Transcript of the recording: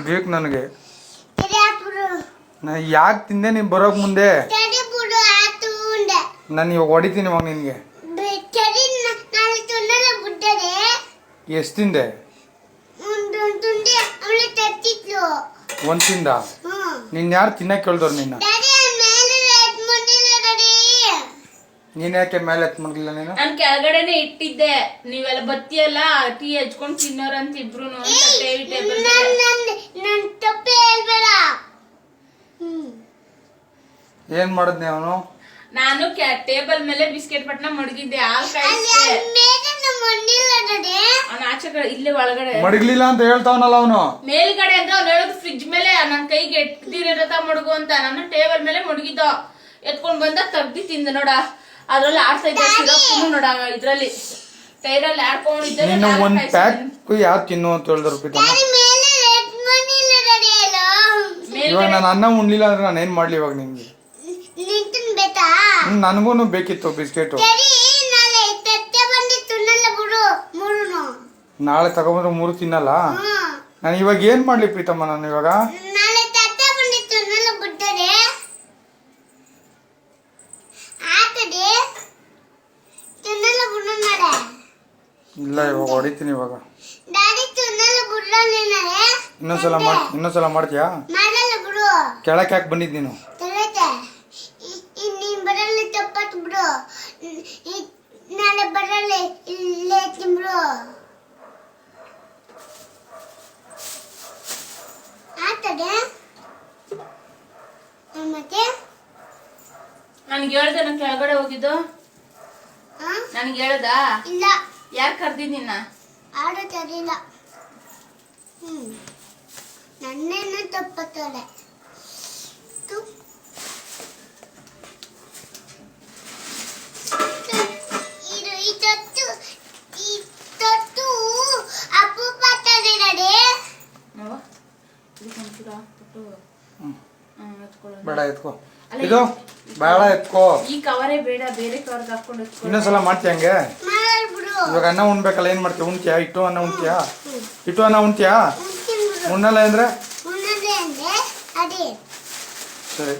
ಬೇಕು ನನಗೆ. ನಾ ಯಾಕೆ ತಿಂದೆ ನೀನು ಬರೋಕ್ ಮುಂದೆ? ನಾನು ಇವಾಗ ಹೊಡಿತೀನಿ ಇವಾಗ ನಿನಗೆ. ಎಷ್ಟು ತಿಂದೆ? ಒಂದು ತಿಂದ? ನಿನ್ನ ಯಾರು ತಿನ್ನಕ್ಕೆ ಕೇಳ್ದವ್ರು ನಿನ್ನ? ನೀನ್ ಯಾಕೆ ಮೇಲೆ ಎತ್ ಮಾಡ್ಲಿಲ್ಲ ನೀನು? ನಾನು ಕೆಳಗಡೆನೆ ಇಟ್ಟಿದ್ದೆ, ನೀವೆಲ್ಲ ಬತ್ತಿಯಲ್ಲ ಟೀ ಹಚ್ಕೊಂಡು ತಿನ್ನೋರು ಅಂತ ಇಬ್ರು. ಏನ್ ಮಾಡದ್ನಿ ಅವನು? ನಾನು ಟೇಬಲ್ ಮೇಲೆ ಬಿಸ್ಕೆಟ್ ಪಟ್ನ ಮಡಗಿದ್ದೆ, ಅವ್ನ ಆಚೆ ಕಡೆ ಇಲ್ಲೇ ಒಳಗಡೆ ಮಡಗ್ಲಿಲ್ಲ ಅಂತ ಹೇಳ್ತಾವನಲ್ಲ ಅವನು. ಮೇಲ್ಗಡೆ ಅಂದ್ರೆ ಅವ್ನು ಹೇಳೋದು ಫ್ರಿಡ್ಜ್ ಮೇಲೆ ನನ್ ಕೈಗೆ ಎಟ್ದಿರತ ಮಡಗು ಅಂತ. ನಾನು ಟೇಬಲ್ ಮೇಲೆ ಮಡಗಿದ್ದ, ಎತ್ಕೊಂಡ್ ಬಂದ ತಗ್ದಿ ತಿಂದ ನೋಡ. ಅದ್ರಲ್ಲಿ ಆಡ್ತಾ ಇದ್ದ ಸಿರಪ್ ನೋಡ, ಇದ್ರಲ್ಲಿ ಟೈರಲ್ಲಿ ಆಡ್ಕೊಂಡಿದ್ದೆ. ಒಂದ್ ಪ್ಯಾಕ್ ಯಾರು ತಿನ್ನು ಅಂತ ಹೇಳಿದ್ರು. ಇವಾಗ ನಾನು ಅನ್ನ ಉಣ್ಲಿಲ್ಲ ಅಂದ್ರೆ ನಾನು ಏನ್ ಮಾಡ್ಲಿ ಇವಾಗ ನಿಮ್ಗೆ? ನನಗೂ ಬೇಕಿತ್ತು ಬಿಸ್ಕೆಟ್. ನಾಳೆ ತಗೊಂಡ್ರೆ 3 ತಿನ್ನಲ್ಲ. ನಾನು ಇವಾಗ ಏನ್ ಮಾಡ್ಲಿ ಪ್ರೀತಮ್ಮ? ನಾನು ಇವಾಗ ಇಲ್ಲ, ಇವಾಗ ಹೊಡಿತೀನಿ. ಇವಾಗ ಇನ್ನೊಂದ್ಸಲ ಮಾಡ್ತೀಯಾ? ಕೆಳಕ್ಕೆ ಯಾಕೆ ಬಂದಿದ್ ನೀನು? ನನ್ಗೆ ಹೇಳ್ದೆ ನಾನು ಕೆಳಗಡೆ ಹೋಗಿದ್ದು? ನನ್ಗೆ ಹೇಳ್ದ? ಇಲ್ಲ. ಯಾರು ಕರ್ದಿದ್ ನಿನ್ನ? ಆಡೋದಿಲ್ಲ. ನನ್ನೇನು ತಪ್ಪತ್ತಲೆ. ಬೇಡ ಎತ್ಕೋ, ಇದು ಬೇಡ ಎತ್ಕೋ. ಈ ಕವರೇ ಬೇಡ, ಬೇರೆ ಕವರ್ಗೆ ಹಾಕೊಂಡು ಇನ್ನೊಂದ್ಸಲ ಮಾಡ್ತೀಯ ಹಂಗೆ? ಇವಾಗ ಅನ್ನ ಉಣ್ಬೇಕಲ್ಲ, ಏನ್ ಮಾಡ್ತೀಯ? ಉಣ್ತೀಯಾ? ಇಟ್ಟು ಅನ್ನ ಉಣ್ತೀಯಾ? ಇಟ್ಟು ಅನ್ನ ಉಣ್ತೀಯಾ? ಉಣ್ಣಲ್ಲ ಅಂದ್ರೆ ಸರಿ.